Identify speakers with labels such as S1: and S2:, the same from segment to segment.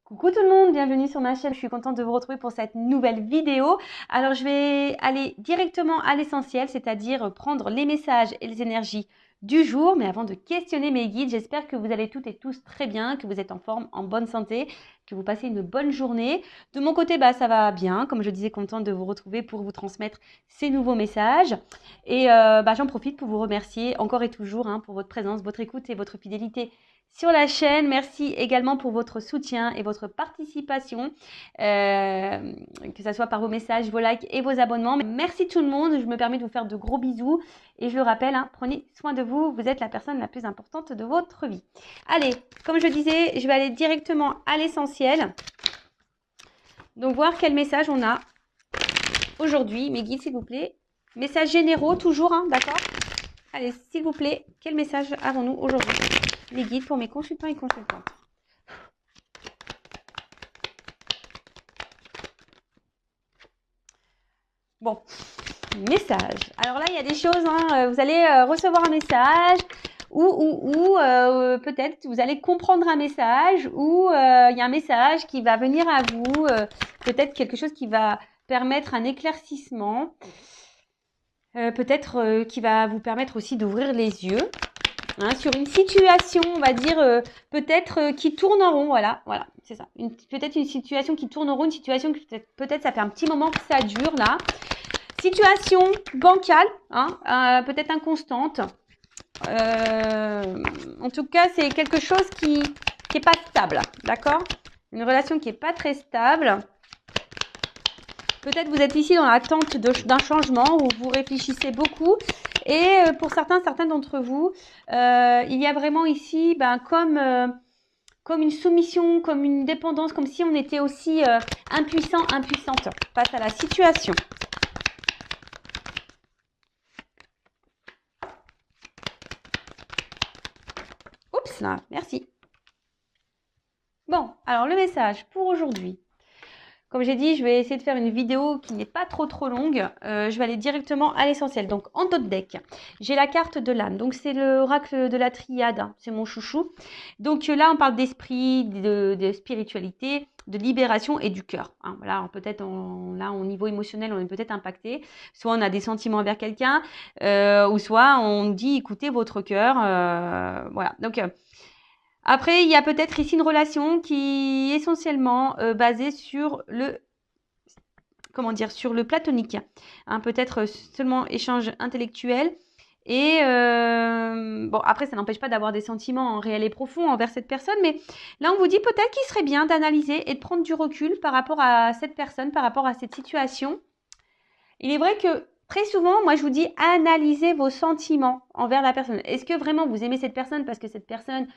S1: Coucou tout le monde, bienvenue sur ma chaîne, je suis contente de vous retrouver pour cette nouvelle vidéo. Alors je vais aller directement à l'essentiel, c'est-à-dire prendre les messages et les énergies du jour. Mais avant de questionner mes guides, j'espère que vous allez toutes et tous très bien, que vous êtes en forme, en bonne santé, que vous passez une bonne journée. De mon côté, ça va bien, comme je disais, contente de vous retrouver pour vous transmettre ces nouveaux messages. Et j'en profite pour vous remercier encore et toujours pour votre présence, votre écoute et votre fidélité sur la chaîne. Merci également pour votre soutien et votre participation, que ce soit par vos messages, vos likes et vos abonnements. Merci tout le monde, je me permets de vous faire de gros bisous et je le rappelle, prenez soin de vous, vous êtes la personne la plus importante de votre vie. Allez, comme je disais, je vais aller directement à l'essentiel. Donc voir quel message on a aujourd'hui. Mes guides, s'il vous plaît. Messages généraux toujours, d'accord? Allez, s'il vous plaît, quel message avons-nous aujourd'hui? Les guides pour mes consultants et consultantes. Bon, message. Alors là, il y a des choses, vous allez recevoir un message ou peut-être vous allez comprendre un message ou il y a un message qui va venir à vous, peut-être quelque chose qui va permettre un éclaircissement, peut-être qui va vous permettre aussi d'ouvrir les yeux. Sur une situation, on va dire, peut-être qui tourne en rond, voilà, c'est ça. Peut-être une situation qui tourne en rond, une situation que peut-être ça fait un petit moment que ça dure là. Situation bancale, peut-être inconstante. En tout cas, c'est quelque chose qui est pas stable, d'accord? Une relation qui est pas très stable. Peut-être vous êtes ici dans l'attente d'un changement où vous réfléchissez beaucoup. Et pour certains d'entre vous, il y a vraiment ici comme une soumission, comme une dépendance, comme si on était aussi impuissante face à la situation. Oups là, merci. Bon, alors le message pour aujourd'hui. Comme j'ai dit, je vais essayer de faire une vidéo qui n'est pas trop longue. Je vais aller directement à l'essentiel. Donc, en top deck, j'ai la carte de l'âme. Donc, c'est l'oracle de la triade. C'est mon chouchou. Donc, là, on parle d'esprit, de spiritualité, de libération et du cœur. Voilà, peut-être là, au niveau émotionnel, on est peut-être impacté. Soit on a des sentiments envers quelqu'un, ou soit on dit, écoutez votre cœur. Voilà. Donc, après, il y a peut-être ici une relation qui est essentiellement basée sur sur le platonique. Peut-être seulement échange intellectuel. Et après, ça n'empêche pas d'avoir des sentiments réels et profonds envers cette personne. Mais là, on vous dit peut-être qu'il serait bien d'analyser et de prendre du recul par rapport à cette personne, par rapport à cette situation. Il est vrai que très souvent, moi, je vous dis, analysez vos sentiments envers la personne. Est-ce que vraiment vous aimez cette personne parce que cette personne...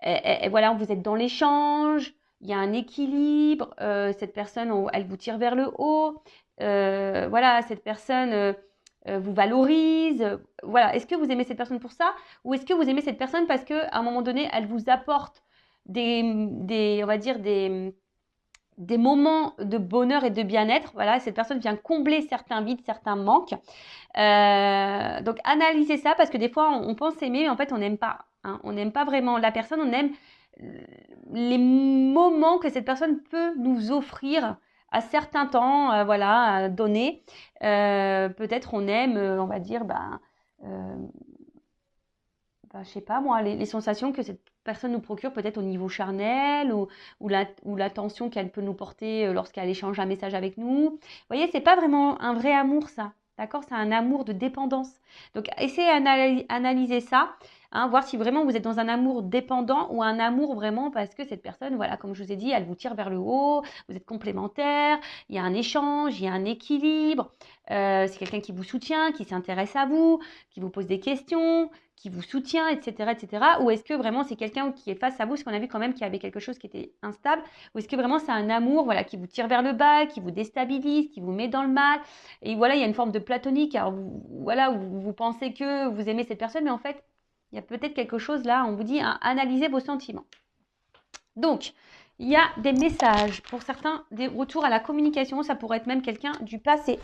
S1: Et voilà, vous êtes dans l'échange, il y a un équilibre, cette personne, elle vous tire vers le haut, voilà, cette personne vous valorise, voilà. Est-ce que vous aimez cette personne pour ça ou est-ce que vous aimez cette personne parce qu'à un moment donné, elle vous apporte on va dire des moments de bonheur et de bien-être. Voilà, cette personne vient combler certains vides, certains manques. Donc, analysez ça parce que des fois, on pense aimer, mais en fait, on n'aime pas. On n'aime pas vraiment la personne, on aime les moments que cette personne peut nous offrir à certains temps, voilà, donnés. Peut-être on aime, on va dire, je sais pas moi, les sensations que cette personne nous procure peut-être au niveau charnel ou l'attention qu'elle peut nous porter lorsqu'elle échange un message avec nous. Vous voyez, c'est pas vraiment un vrai amour ça, d'accord? C'est un amour de dépendance. Donc essayez d'analyser ça, voir si vraiment vous êtes dans un amour dépendant ou un amour vraiment parce que cette personne, voilà, comme je vous ai dit, elle vous tire vers le haut, vous êtes complémentaires, il y a un échange, il y a un équilibre, c'est quelqu'un qui vous soutient, qui s'intéresse à vous, qui vous pose des questions, qui vous soutient, etc., etc. Ou est-ce que vraiment c'est quelqu'un qui est face à vous, parce qu'on a vu quand même qu'il y avait quelque chose qui était instable, ou est-ce que vraiment c'est un amour, voilà, qui vous tire vers le bas, qui vous déstabilise, qui vous met dans le mal, et voilà, il y a une forme de platonique, alors voilà, vous pensez que vous aimez cette personne, mais en fait, il y a peut-être quelque chose là, on vous dit, analysez vos sentiments. Donc, il y a des messages, pour certains, des retours à la communication, ça pourrait être même quelqu'un du passé.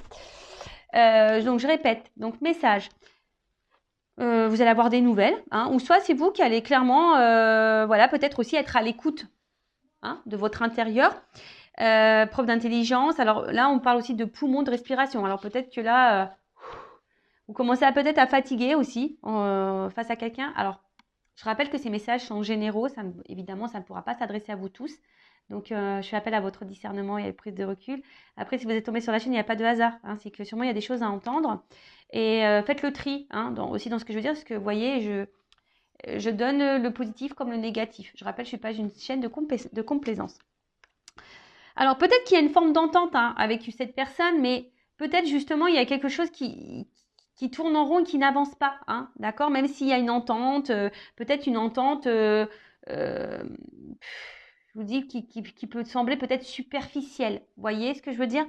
S1: Donc, je répète, donc message. Vous allez avoir des nouvelles, ou soit c'est vous qui allez clairement, voilà, peut-être aussi être à l'écoute hein, de votre intérieur. Preuve d'intelligence. Alors là, on parle aussi de poumons, de respiration. Alors peut-être que là, vous commencez à peut-être à fatiguer aussi face à quelqu'un. Alors, je rappelle que ces messages sont généraux. Évidemment, ça ne pourra pas s'adresser à vous tous. Donc, je fais appel à votre discernement et à la prise de recul. Après, si vous êtes tombé sur la chaîne, il n'y a pas de hasard. Hein, c'est que sûrement, il y a des choses à entendre. Et faites le tri hein, aussi dans ce que je veux dire. Parce que, vous voyez, je donne le positif comme le négatif. Je rappelle, je ne suis pas une chaîne de complaisance. Alors, peut-être qu'il y a une forme d'entente hein, avec cette personne, mais peut-être justement, il y a quelque chose qui tourne en rond et qui n'avance pas. Hein, d'accord. Même s'il y a une entente, peut-être une entente, je vous dis, qui peut sembler peut-être superficielle. Vous voyez ce que je veux dire?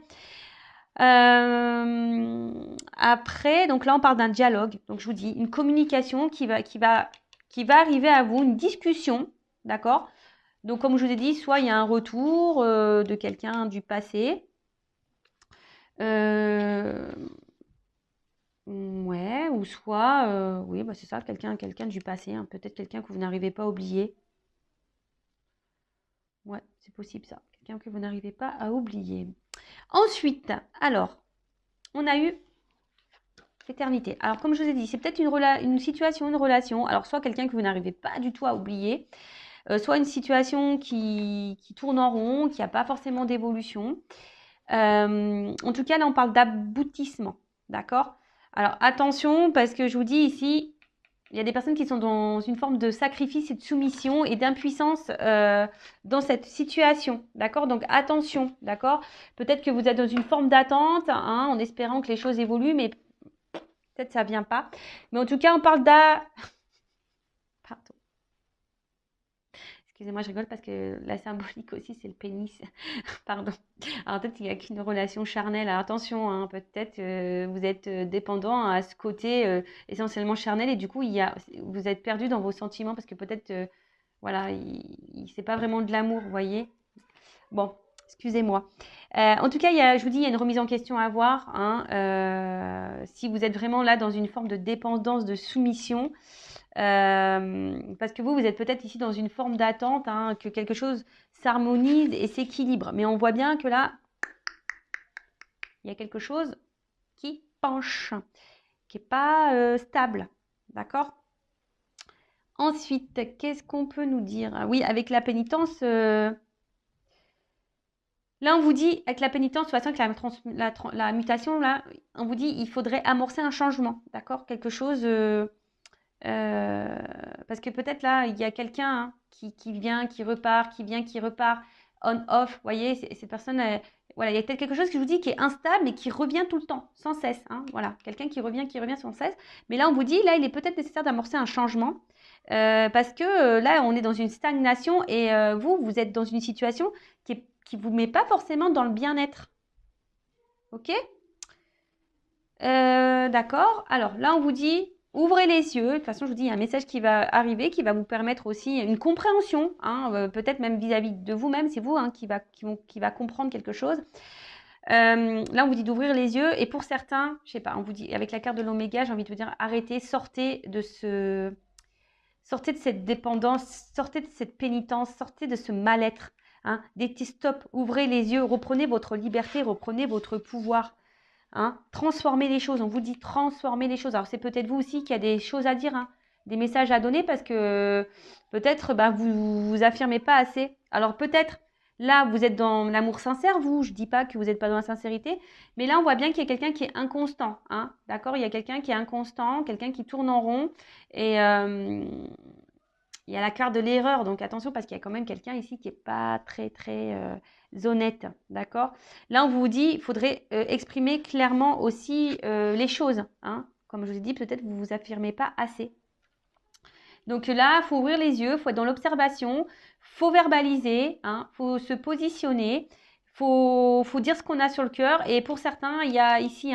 S1: Après, donc là, on parle d'un dialogue. Donc, je vous dis, une communication qui va arriver à vous, une discussion, d'accord? Donc, comme je vous ai dit, soit il y a un retour de quelqu'un du passé. Ouais, ou soit, oui, bah c'est ça, quelqu'un du passé, hein, peut-être quelqu'un que vous n'arrivez pas à oublier. Ouais, c'est possible ça, quelqu'un que vous n'arrivez pas à oublier. Ensuite, alors, on a eu l'éternité. Alors, comme je vous ai dit, c'est peut-être une situation, une relation. Alors, soit quelqu'un que vous n'arrivez pas du tout à oublier, soit une situation qui tourne en rond, qui n'a pas forcément d'évolution. En tout cas, là, on parle d'aboutissement. D'accord? Alors, attention, parce que je vous dis ici, il y a des personnes qui sont dans une forme de sacrifice et de soumission et d'impuissance dans cette situation. D'accord? Donc, attention. D'accord? Peut-être que vous êtes dans une forme d'attente, hein, en espérant que les choses évoluent, mais peut-être ça ne vient pas. Mais en tout cas, on parle Pardon. Excusez-moi, je rigole parce que la symbolique aussi, c'est le pénis. Pardon. Alors peut-être qu'il n'y a qu'une relation charnelle. Alors, attention, hein, peut-être vous êtes dépendant à ce côté essentiellement charnel et du coup, vous êtes perdu dans vos sentiments parce que peut-être, voilà, c'est pas vraiment de l'amour, vous voyez. Bon, excusez-moi. En tout cas, je vous dis, il y a une remise en question à avoir. Hein, si vous êtes vraiment là dans une forme de dépendance, de soumission, parce que vous êtes peut-être ici dans une forme d'attente, hein, que quelque chose s'harmonise et s'équilibre. Mais on voit bien que là, il y a quelque chose qui penche, qui n'est pas stable. D'accord? Ensuite, qu'est-ce qu'on peut nous dire? Ah oui, avec la pénitence, là, on vous dit, avec la pénitence, de toute façon, avec la mutation, là, on vous dit, il faudrait amorcer un changement. D'accord? Quelque chose. Parce que peut-être là, il y a quelqu'un hein, qui vient, qui repart, qui vient, qui repart, on-off. Vous voyez, cette personne, voilà, il y a peut-être quelque chose que je vous dis qui est instable et qui revient tout le temps, sans cesse. Hein, voilà, quelqu'un qui revient sans cesse. Mais là, on vous dit, là, il est peut-être nécessaire d'amorcer un changement. Parce que là, on est dans une stagnation et vous êtes dans une situation qui vous met pas forcément dans le bien-être. Ok? D'accord. Alors là, on vous dit, ouvrez les yeux. De toute façon, je vous dis, il y a un message qui va arriver, qui va vous permettre aussi une compréhension, hein, peut-être même vis-à-vis de vous-même. C'est vous hein, qui va comprendre quelque chose. Là, on vous dit d'ouvrir les yeux. Et pour certains, je sais pas, on vous dit, avec la carte de l'oméga, j'ai envie de vous dire, arrêtez, sortez de cette dépendance, sortez de cette pénitence, sortez de ce mal-être. Hein. Dites stop, ouvrez les yeux, reprenez votre liberté, reprenez votre pouvoir. Hein, transformer les choses, on vous dit transformer les choses. Alors c'est peut-être vous aussi qui a des choses à dire, hein, des messages à donner parce que peut-être vous affirmez pas assez. Alors peut-être là vous êtes dans l'amour sincère, vous, je dis pas que vous n'êtes pas dans la sincérité, mais là on voit bien qu'il y a quelqu'un qui est inconstant, hein, d'accord? Il y a quelqu'un qui est inconstant, quelqu'un qui tourne en rond et il y a la carte de l'erreur, donc attention parce qu'il y a quand même quelqu'un ici qui n'est pas très très honnête, d'accord? Là, on vous dit, il faudrait exprimer clairement aussi les choses. Hein. Comme je vous ai dit, peut-être vous ne vous affirmez pas assez. Donc là, il faut ouvrir les yeux, il faut être dans l'observation, il faut verbaliser, il faut se positionner, il faut dire ce qu'on a sur le cœur. Et pour certains, il y a ici,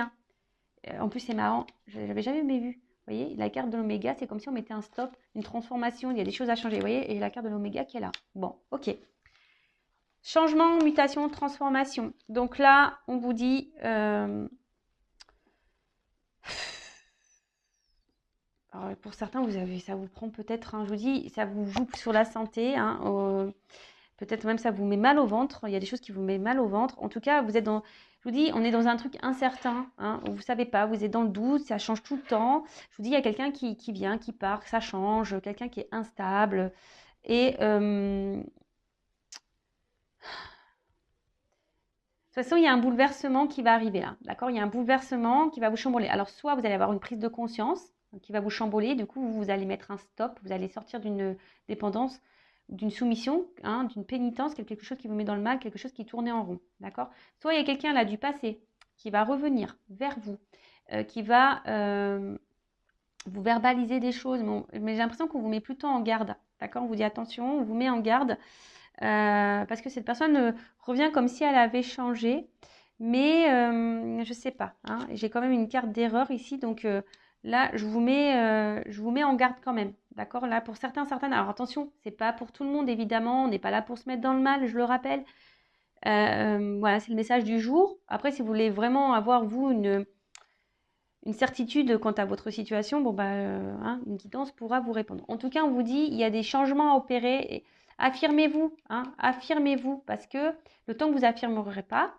S1: en plus c'est marrant, je n'avais jamais vu. Vous voyez, la carte de l'oméga, c'est comme si on mettait un stop, une transformation, il y a des choses à changer, vous voyez, et la carte de l'oméga qui est là. Bon, ok. Changement, mutation, transformation. Donc là, on vous dit... pour certains, ça vous prend peut-être, hein, je vous dis, ça vous joue sur la santé. Hein, Peut-être même ça vous met mal au ventre. Il y a des choses qui vous mettent mal au ventre. En tout cas, vous êtes dans, je vous dis, on est dans un truc incertain. Hein, vous ne savez pas, vous êtes dans le doute, ça change tout le temps. Je vous dis, il y a quelqu'un qui vient, qui part, ça change, quelqu'un qui est instable. Et de toute façon, il y a un bouleversement qui va arriver là. D'accord? Il y a un bouleversement qui va vous chambouler. Alors, soit vous allez avoir une prise de conscience qui va vous chambouler. Du coup, vous allez mettre un stop. Vous allez sortir d'une dépendance, d'une soumission, hein, d'une pénitence, quelque chose qui vous met dans le mal, quelque chose qui tournait en rond. D'accord? Soit il y a quelqu'un là du passé qui va revenir vers vous, qui va vous verbaliser des choses. Mais j'ai l'impression qu'on vous met plutôt en garde. D'accord? On vous dit attention, on vous met en garde. Parce que cette personne revient comme si elle avait changé, mais je ne sais pas. Hein, j'ai quand même une carte d'erreur ici, donc là, je vous mets en garde quand même. D'accord? Là, pour certaines. Alors attention, c'est pas pour tout le monde, évidemment. On n'est pas là pour se mettre dans le mal, je le rappelle. Voilà, c'est le message du jour. Après, si vous voulez vraiment avoir, vous, une certitude quant à votre situation, bon, hein, une guidance pourra vous répondre. En tout cas, on vous dit, il y a des changements à opérer. Et affirmez-vous, hein, affirmez-vous, parce que le temps que vous affirmerez pas,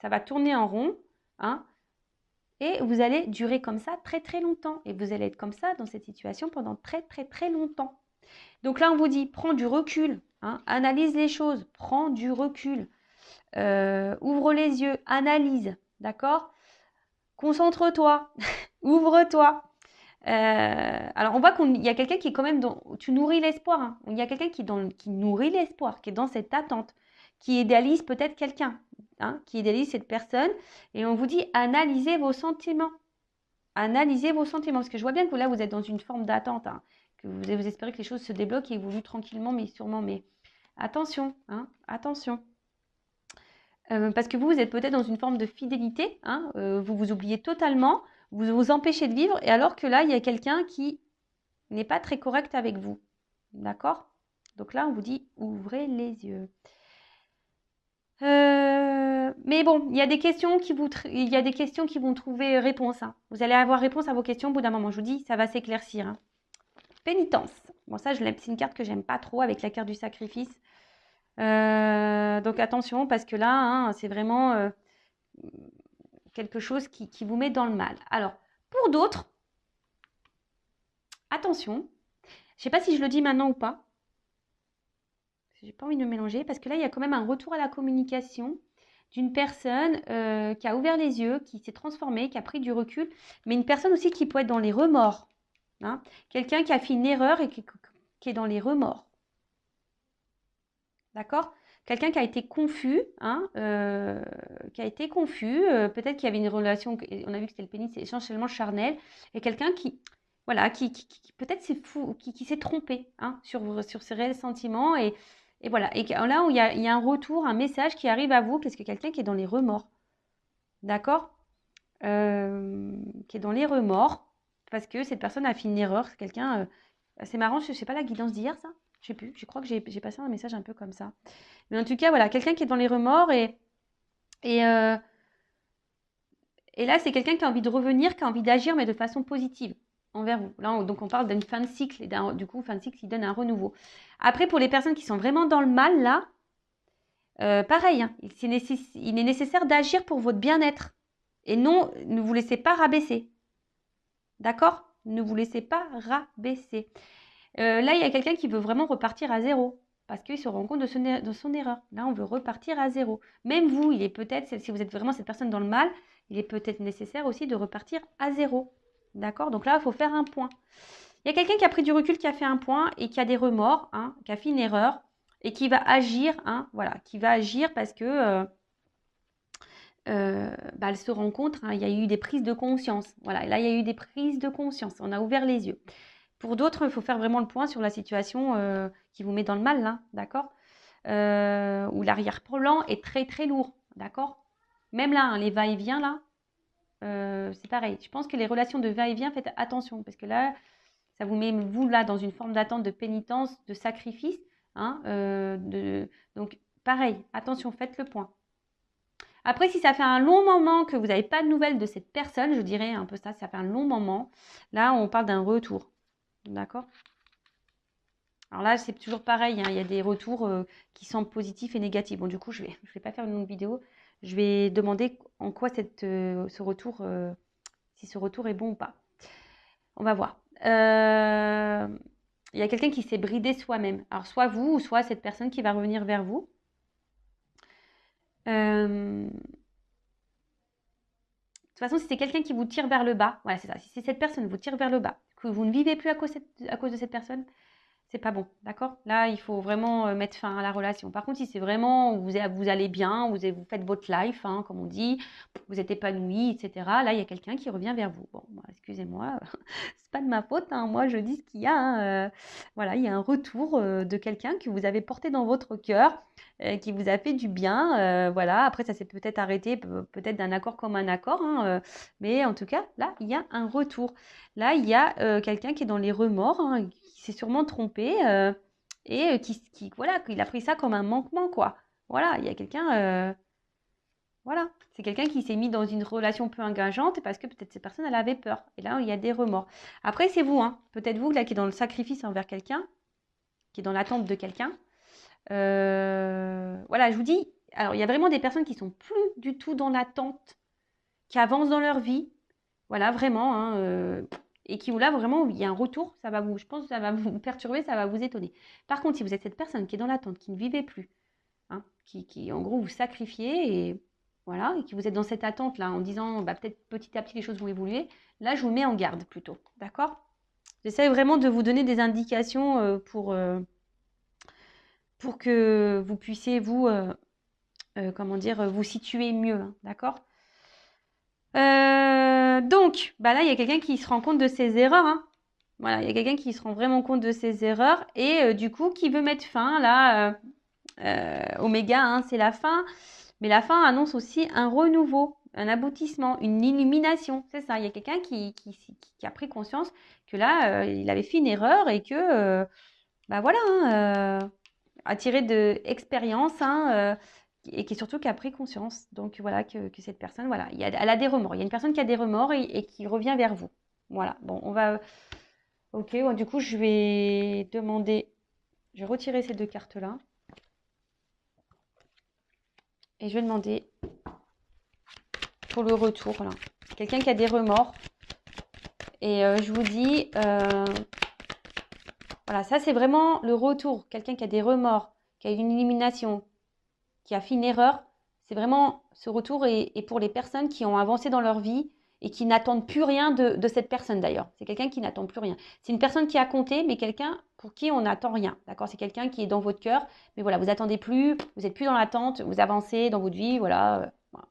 S1: ça va tourner en rond, hein, et vous allez durer comme ça très très longtemps. Et vous allez être comme ça dans cette situation pendant très très très longtemps. Donc là, on vous dit, prends du recul, hein, analyse les choses, prends du recul, ouvre les yeux, analyse, d'accord? Concentre-toi, ouvre-toi. Alors, on voit qu'il y a quelqu'un qui est quand même dans... Tu nourris l'espoir. Hein. Il y a quelqu'un qui nourrit l'espoir, qui est dans cette attente, qui idéalise peut-être quelqu'un, hein, qui idéalise cette personne. Et on vous dit, analysez vos sentiments. Analysez vos sentiments. Parce que je vois bien que là, vous êtes dans une forme d'attente, hein, que vous espérez que les choses se débloquent et évoluent tranquillement, mais sûrement. Mais attention, hein, attention. Parce que vous êtes peut-être dans une forme de fidélité, hein, vous vous oubliez totalement, vous vous empêchez de vivre, et alors que là, il y a quelqu'un qui n'est pas très correct avec vous. D'accord? Donc là, on vous dit, ouvrez les yeux. Mais bon, il y a des questions qui vont trouver réponse. Hein. Vous allez avoir réponse à vos questions au bout d'un moment. Je vous dis, ça va s'éclaircir. Hein. Pénitence. Bon, ça, c'est une carte que j'aime pas trop avec la carte du sacrifice. Donc attention, parce que là, hein, c'est vraiment quelque chose qui vous met dans le mal. Alors, pour d'autres, attention, je ne sais pas si je le dis maintenant ou pas. J'ai pas envie de me mélanger, parce que là, il y a quand même un retour à la communication d'une personne qui a ouvert les yeux, qui s'est transformée, qui a pris du recul, mais une personne aussi qui peut être dans les remords. Hein. Quelqu'un qui a fait une erreur et qui est dans les remords. D'accord? Quelqu'un qui a été confus, hein, peut-être qu'il y avait une relation, on a vu que c'était le pénis, c'est essentiellement charnel, et quelqu'un qui, voilà, qui peut-être c'est fou, qui s'est trompé, hein, sur ses réels sentiments, et voilà. Et là où il y a un retour, un message qui arrive à vous, parce que quelqu'un qui est dans les remords, d'accord? Qui est dans les remords, parce que cette personne a fait une erreur, c'est quelqu'un, c'est marrant, je ne sais pas la guidance d'hier, ça? Je sais plus, je crois que j'ai passé un message un peu comme ça. Mais en tout cas, voilà, quelqu'un qui est dans les remords et là, c'est quelqu'un qui a envie de revenir, qui a envie d'agir, mais de façon positive envers vous. Là, donc on parle d'une fin de cycle, et du coup, fin de cycle qui donne un renouveau. Après, pour les personnes qui sont vraiment dans le mal, là, pareil, hein, il est nécessaire d'agir pour votre bien-être. Et non, ne vous laissez pas rabaisser. D'accord? Ne vous laissez pas rabaisser. Là, il y a quelqu'un qui veut vraiment repartir à zéro. Parce qu'il se rend compte de son erreur. Là, on veut repartir à zéro. Même vous, il est peut-être, si vous êtes vraiment cette personne dans le mal, il est peut-être nécessaire aussi de repartir à zéro. D'accord? Donc là, il faut faire un point. Il y a quelqu'un qui a pris du recul, qui a fait un point et qui a des remords, hein, qui a fait une erreur et qui va agir, hein, voilà, qui va agir parce que elle se rencontre, hein, il y a eu des prises de conscience. Voilà, et là, il y a eu des prises de conscience. On a ouvert les yeux. Pour d'autres, il faut faire vraiment le point sur la situation qui vous met dans le mal, là, d'accord? Où l'arrière-plan est très très lourd, d'accord? Même là, hein, les va-et-vient, là, c'est pareil. Je pense que les relations de va-et-vient, faites attention, parce que là, ça vous met, vous, là, dans une forme d'attente, de pénitence, de sacrifice. Hein, donc, pareil, attention, faites le point. Après, si ça fait un long moment que vous n'avez pas de nouvelles de cette personne, je dirais un peu ça fait un long moment, là, on parle d'un retour. D'accord? Alors là, c'est toujours pareil, hein, il y a des retours qui sont positifs et négatifs. Bon, du coup, je vais pas faire une longue vidéo. Je vais demander en quoi ce retour, si ce retour est bon ou pas. On va voir. Il y a quelqu'un qui s'est bridé soi-même. Alors, soit vous, ou soit cette personne qui va revenir vers vous. De toute façon, si c'est quelqu'un qui vous tire vers le bas, voilà, c'est ça. Si c'est cette personne vous tire vers le bas, que vous ne vivez plus à cause de cette personne, c'est pas bon, d'accord? Là, il faut vraiment mettre fin à la relation. Par contre, si c'est vraiment vous allez bien, vous faites votre life, hein, comme on dit, vous êtes épanoui, etc. Là, il y a quelqu'un qui revient vers vous. Bon, excusez-moi, c'est pas de ma faute, hein, moi je dis ce qu'il y a. Hein, voilà, il y a un retour de quelqu'un que vous avez porté dans votre cœur, qui vous a fait du bien. Voilà, après ça s'est peut-être arrêté, peut-être d'un accord comme un accord, hein, mais en tout cas, là, il y a un retour. Là, il y a quelqu'un qui est dans les remords, hein, qui s'est sûrement trompé et voilà, qu'il a pris ça comme un manquement, quoi. Voilà, il y a quelqu'un, voilà, c'est quelqu'un qui s'est mis dans une relation peu engageante parce que peut-être cette personne, elle avait peur. Et là, il y a des remords. Après, c'est vous, hein. Peut-être vous, là, qui est dans le sacrifice envers quelqu'un, qui est dans l'attente de quelqu'un. Voilà, je vous dis, alors, il y a vraiment des personnes qui sont plus du tout dans l'attente, qui avancent dans leur vie. Voilà, vraiment, hein, et qui, là, vraiment, il y a un retour, je pense que ça va vous perturber, ça va vous étonner. Par contre, si vous êtes cette personne qui est dans l'attente, qui ne vivait plus, hein, qui, en gros, vous sacrifiez, et voilà, et qui vous êtes dans cette attente-là, en disant, bah, peut-être petit à petit, les choses vont évoluer, là, je vous mets en garde, plutôt, d'accord? J'essaie vraiment de vous donner des indications pour que vous puissiez, vous, comment dire, vous situer mieux, hein, d'accord? Donc, bah là, il y a quelqu'un qui se rend compte de ses erreurs, hein. Voilà, il y a quelqu'un qui se rend vraiment compte de ses erreurs et du coup, qui veut mettre fin, là, Oméga, hein, c'est la fin. Mais la fin annonce aussi un renouveau, un aboutissement, une illumination. C'est ça, il y a quelqu'un qui a pris conscience que là, il avait fait une erreur et que, bah voilà, hein, a tiré de expérience, hein, et qui surtout qui a pris conscience. Donc voilà, que cette personne, voilà, elle a des remords. Il y a une personne qui a des remords et qui revient vers vous. Voilà, bon, on va... Ok, bon, du coup, je vais retirer ces deux cartes-là. Et je vais demander pour le retour, là. Quelqu'un qui a des remords. Et je vous dis, voilà, ça c'est vraiment le retour. Quelqu'un qui a des remords, qui a une élimination, qui a fait une erreur. C'est vraiment ce retour est pour les personnes qui ont avancé dans leur vie et qui n'attendent plus rien de cette personne d'ailleurs. C'est quelqu'un qui n'attend plus rien. C'est une personne qui a compté, mais quelqu'un pour qui on n'attend rien. D'accord? C'est quelqu'un qui est dans votre cœur, mais voilà, vous attendez plus, vous n'êtes plus dans l'attente, vous avancez dans votre vie, voilà, voilà.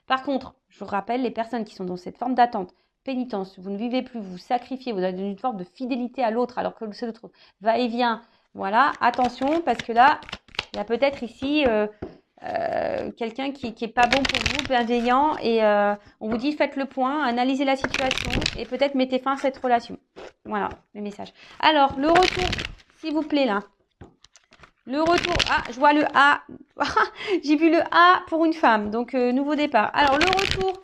S1: Par contre, je vous rappelle, les personnes qui sont dans cette forme d'attente, pénitence, vous ne vivez plus, vous sacrifiez, vous avez une forme de fidélité à l'autre, alors que l'autre va et vient. Voilà, attention, parce que là, il y a peut-être ici quelqu'un qui est pas bon pour vous, bienveillant, et on vous dit faites le point, analysez la situation et peut-être mettez fin à cette relation. Voilà le message. Alors, le retour, s'il vous plaît, là. Le retour, ah, je vois le A. J'ai vu le A pour une femme, donc nouveau départ. Alors, le retour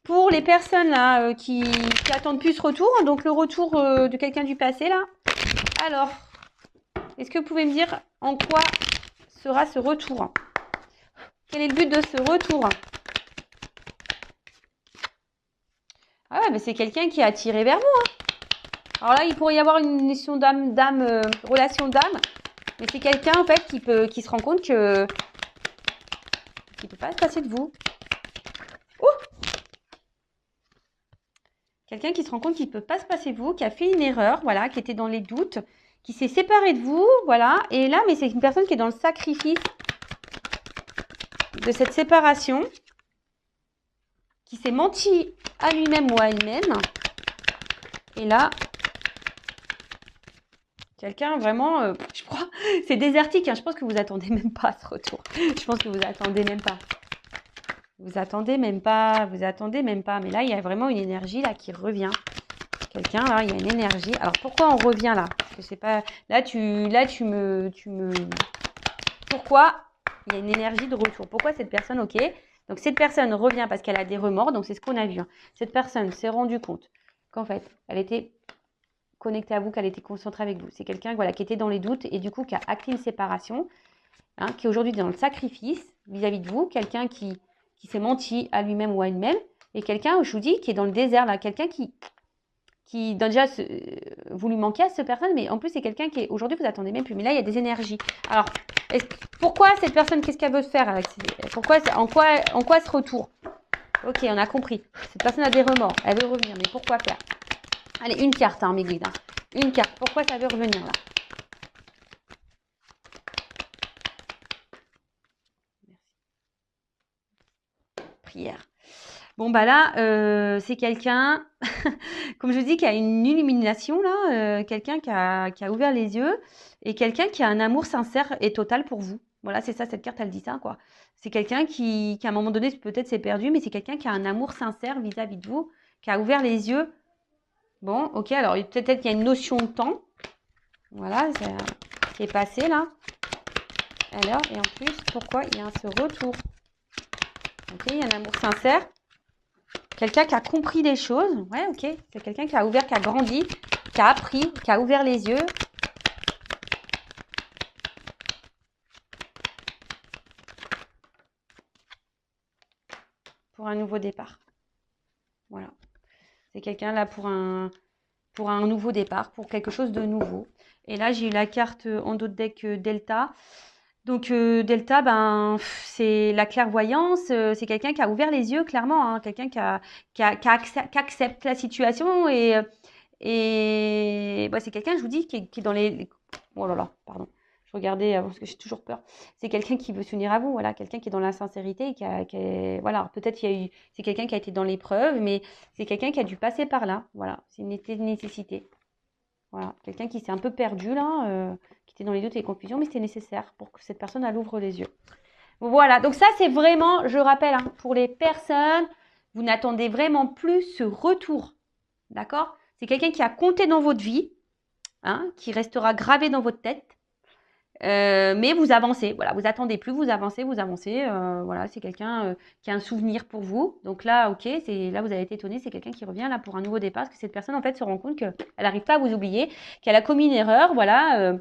S1: pour les personnes là qui attendent plus ce retour, donc le retour de quelqu'un du passé, là. Alors, est-ce que vous pouvez me dire en quoi sera ce retour ? Quel est le but de ce retour? Ah ouais, mais c'est quelqu'un qui est attiré vers vous. Hein. Alors là, il pourrait y avoir une relation d'âme, mais c'est quelqu'un en fait qui se rend compte que qui peut pas se passer de vous. Quelqu'un qui se rend compte qu'il peut pas se passer de vous, qui a fait une erreur, voilà, qui était dans les doutes, qui s'est séparé de vous, voilà. Et là, mais c'est une personne qui est dans le sacrifice de cette séparation, qui s'est menti à lui-même ou à elle-même. Et là, quelqu'un vraiment, je crois, c'est désertique. Hein, je pense que vous attendez même pas ce retour. Je pense que vous attendez même pas. Vous attendez même pas. Mais là, il y a vraiment une énergie là qui revient. Quelqu'un là, il y a une énergie. Alors pourquoi on revient là? Parce que c'est pas. Là, tu me. Pourquoi il y a une énergie de retour? Pourquoi cette personne, ok? Donc cette personne revient parce qu'elle a des remords. Donc c'est ce qu'on a vu. Hein. Cette personne s'est rendue compte qu'en fait, elle était connectée à vous, qu'elle était concentrée avec vous. C'est quelqu'un voilà, qui était dans les doutes et du coup qui a acté une séparation, hein, qui est aujourd'hui dans le sacrifice vis-à-vis de vous, quelqu'un qui s'est menti à lui-même ou à elle-même, et quelqu'un, je vous dis, qui est dans le désert, là, quelqu'un qui déjà vous lui manquez à cette personne, mais en plus c'est quelqu'un qui est aujourd'hui vous attendez même plus, mais là il y a des énergies. Alors pourquoi cette personne, qu'est-ce qu'elle veut faire avec pourquoi en quoi ce retour? Ok, on a compris. Cette personne a des remords, elle veut revenir, mais pourquoi faire? Allez, une carte, hein, mes guides, hein. Une carte. Pourquoi ça veut revenir là? Merci. Prière. Bon, bah là, c'est quelqu'un, comme je dis, qui a une illumination, là, quelqu'un qui a ouvert les yeux et quelqu'un qui a un amour sincère et total pour vous. Voilà, c'est ça, cette carte, elle dit ça, quoi. C'est quelqu'un qui, à un moment donné, peut-être s'est perdu, mais c'est quelqu'un qui a un amour sincère vis-à-vis de vous, qui a ouvert les yeux. Bon, ok, alors peut-être qu'il y a une notion de temps. Voilà, c'est passé, là. Alors, et en plus, pourquoi il y a ce retour? Ok, il y a un amour sincère. Quelqu'un qui a compris des choses. Ouais, ok. C'est quelqu'un qui a ouvert, qui a grandi, qui a appris, qui a ouvert les yeux. Pour un nouveau départ. Voilà. C'est quelqu'un là pour un nouveau départ, pour quelque chose de nouveau. Et là, j'ai eu la carte en dos de deck Delta. Donc Delta, ben, c'est la clairvoyance, c'est quelqu'un qui a ouvert les yeux, clairement, hein, quelqu'un qui accepte la situation et bah, c'est quelqu'un, je vous dis, qui est dans les... Oh là là, pardon. Je regardais parce que j'ai toujours peur. C'est quelqu'un qui veut s'unir à vous, voilà, quelqu'un qui est dans la sincérité et voilà, peut-être c'est quelqu'un qui a été dans l'épreuve, mais c'est quelqu'un qui a dû passer par là, voilà, c'est une nécessité. Voilà, quelqu'un qui s'est un peu perdu là, qui était dans les doutes et les confusions, mais c'était nécessaire pour que cette personne elle ouvre les yeux. Voilà, donc ça c'est vraiment, je rappelle, hein, pour les personnes, vous n'attendez vraiment plus ce retour, d'accord? C'est quelqu'un qui a compté dans votre vie, hein, qui restera gravé dans votre tête, mais vous avancez, voilà, vous attendez plus, vous avancez, voilà, c'est quelqu'un qui a un souvenir pour vous. Donc là, ok, là vous avez été étonné, c'est quelqu'un qui revient là pour un nouveau départ, parce que cette personne en fait se rend compte qu'elle n'arrive pas à vous oublier, qu'elle a commis une erreur, voilà,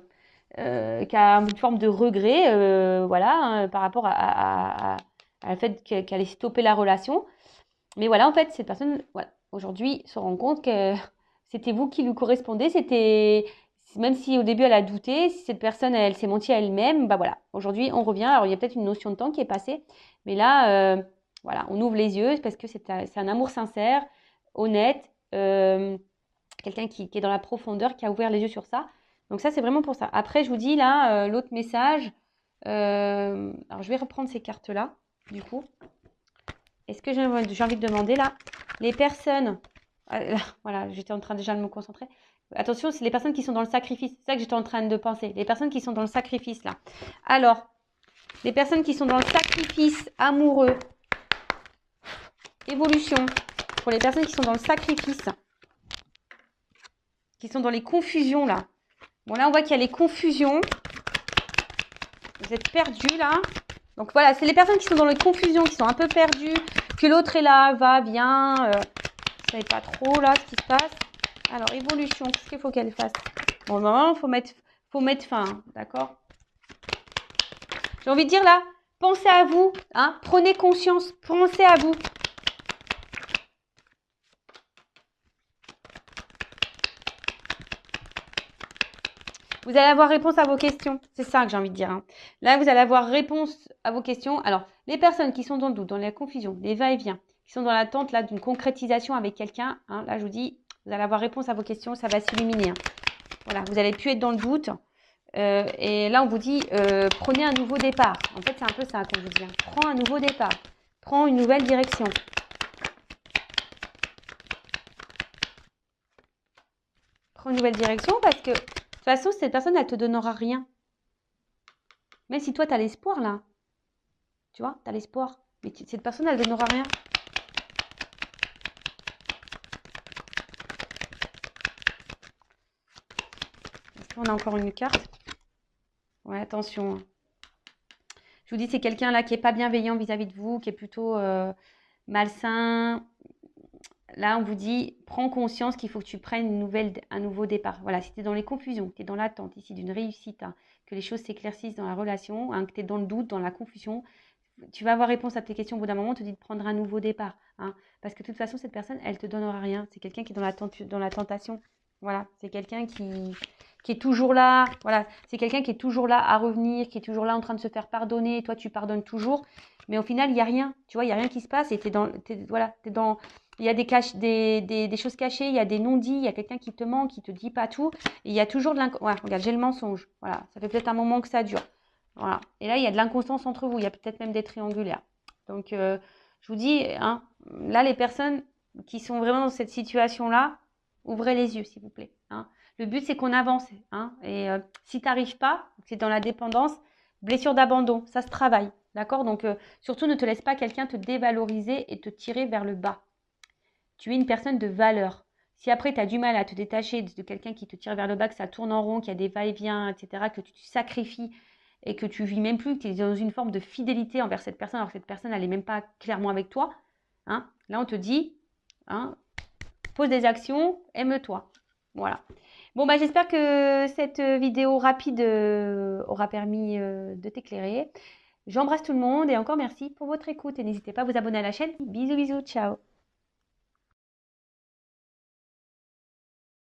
S1: qui a une forme de regret, voilà, hein, par rapport à le fait qu'elle ait stoppé la relation. Mais voilà, en fait, cette personne, voilà, aujourd'hui, se rend compte que c'était vous qui lui correspondez. Même si au début elle a douté, si cette personne, elle s'est mentie à elle-même, bah voilà. Aujourd'hui, on revient. Alors, il y a peut-être une notion de temps qui est passée. Mais là, voilà, on ouvre les yeux parce que c'est un amour sincère, honnête, quelqu'un qui est dans la profondeur, qui a ouvert les yeux sur ça. Donc ça, c'est vraiment pour ça. Après, je vous dis là, l'autre message. Alors, je vais reprendre ces cartes-là, du coup. Est-ce que j'ai envie de demander là, les personnes, voilà, j'étais en train déjà de me concentrer. Attention, c'est les personnes qui sont dans le sacrifice. C'est ça que j'étais en train de penser. Les personnes qui sont dans le sacrifice là. Alors, les personnes qui sont dans le sacrifice amoureux, évolution. Pour les personnes qui sont dans le sacrifice, qui sont dans les confusions là. Bon là, on voit qu'il y a les confusions. Vous êtes perdus là. Donc voilà, c'est les personnes qui sont dans les confusions, qui sont un peu perdues, que l'autre est là, va, vient. Vous ne savez pas trop là ce qui se passe. Alors, évolution, qu'est-ce qu'il faut qu'elle fasse? Bon, normalement, il faut mettre fin, hein, d'accord? J'ai envie de dire là, pensez à vous, hein, prenez conscience, pensez à vous. Vous allez avoir réponse à vos questions. C'est ça que j'ai envie de dire, hein. Là, vous allez avoir réponse à vos questions. Alors, les personnes qui sont dans le doute, dans la confusion, les va-et-vient, qui sont dans l'attente là d'une concrétisation avec quelqu'un, hein, là, je vous dis, vous allez avoir réponse à vos questions, ça va s'illuminer, hein. Voilà, vous allez plus être dans le doute. Et là, on vous dit, prenez un nouveau départ. En fait, c'est un peu ça qu'on vous dit, hein. Prends un nouveau départ. Prends une nouvelle direction. Prends une nouvelle direction parce que, de toute façon, cette personne, elle te donnera rien. Même si toi, tu as l'espoir, là. Tu vois, tu as l'espoir. Mais cette personne, elle ne donnera rien. Est-ce qu'on a encore une carte? Ouais, attention. Je vous dis, c'est quelqu'un là qui n'est pas bienveillant vis-à-vis de vous, qui est plutôt malsain. là, on vous dit, prends conscience qu'il faut que tu prennes un nouveau départ. Voilà, si tu es dans les confusions, que tu es dans l'attente ici d'une réussite, hein, que les choses s'éclaircissent dans la relation, hein, que tu es dans le doute, dans la confusion, tu vas avoir réponse à tes questions. Au bout d'un moment, on te dit de prendre un nouveau départ. Hein, parce que de toute façon, cette personne, elle te donnera rien. C'est quelqu'un qui est dans la tentation. Voilà, c'est quelqu'un qui est toujours là. Voilà, c'est quelqu'un qui est toujours là à revenir, qui est toujours là en train de se faire pardonner. Et toi, tu pardonnes toujours. Mais au final, il n'y a rien. Tu vois, il n'y a rien qui se passe. Et voilà, il y a des choses cachées, il y a des non-dits, il y a quelqu'un qui te ment, qui te dit pas tout. Et il y a toujours de regarde, j'ai le mensonge. Voilà, ça fait peut-être un moment que ça dure. Voilà. Et là, il y a de l'inconstance entre vous. Il y a peut-être même des triangulaires. Donc, je vous dis, hein, là, les personnes qui sont vraiment dans cette situation-là, ouvrez les yeux, s'il vous plaît. Hein. Le but, c'est qu'on avance. Hein. Et si tu n'arrives pas, c'est dans la dépendance, blessure d'abandon, ça se travaille. D'accord. Donc, surtout, ne te laisse pas quelqu'un te dévaloriser et te tirer vers le bas. Tu es une personne de valeur. Si après, tu as du mal à te détacher de quelqu'un qui te tire vers le bas, que ça tourne en rond, qu'il y a des va-et-vient, etc., que tu te sacrifies et que tu vis même plus, que tu es dans une forme de fidélité envers cette personne, alors que cette personne, elle n'est même pas clairement avec toi, hein, là, on te dit, hein, pose des actions, aime-toi. Voilà. Bon, bah, j'espère que cette vidéo rapide aura permis de t'éclairer. J'embrasse tout le monde et encore merci pour votre écoute. Et n'hésitez pas à vous abonner à la chaîne. Bisous, bisous, ciao.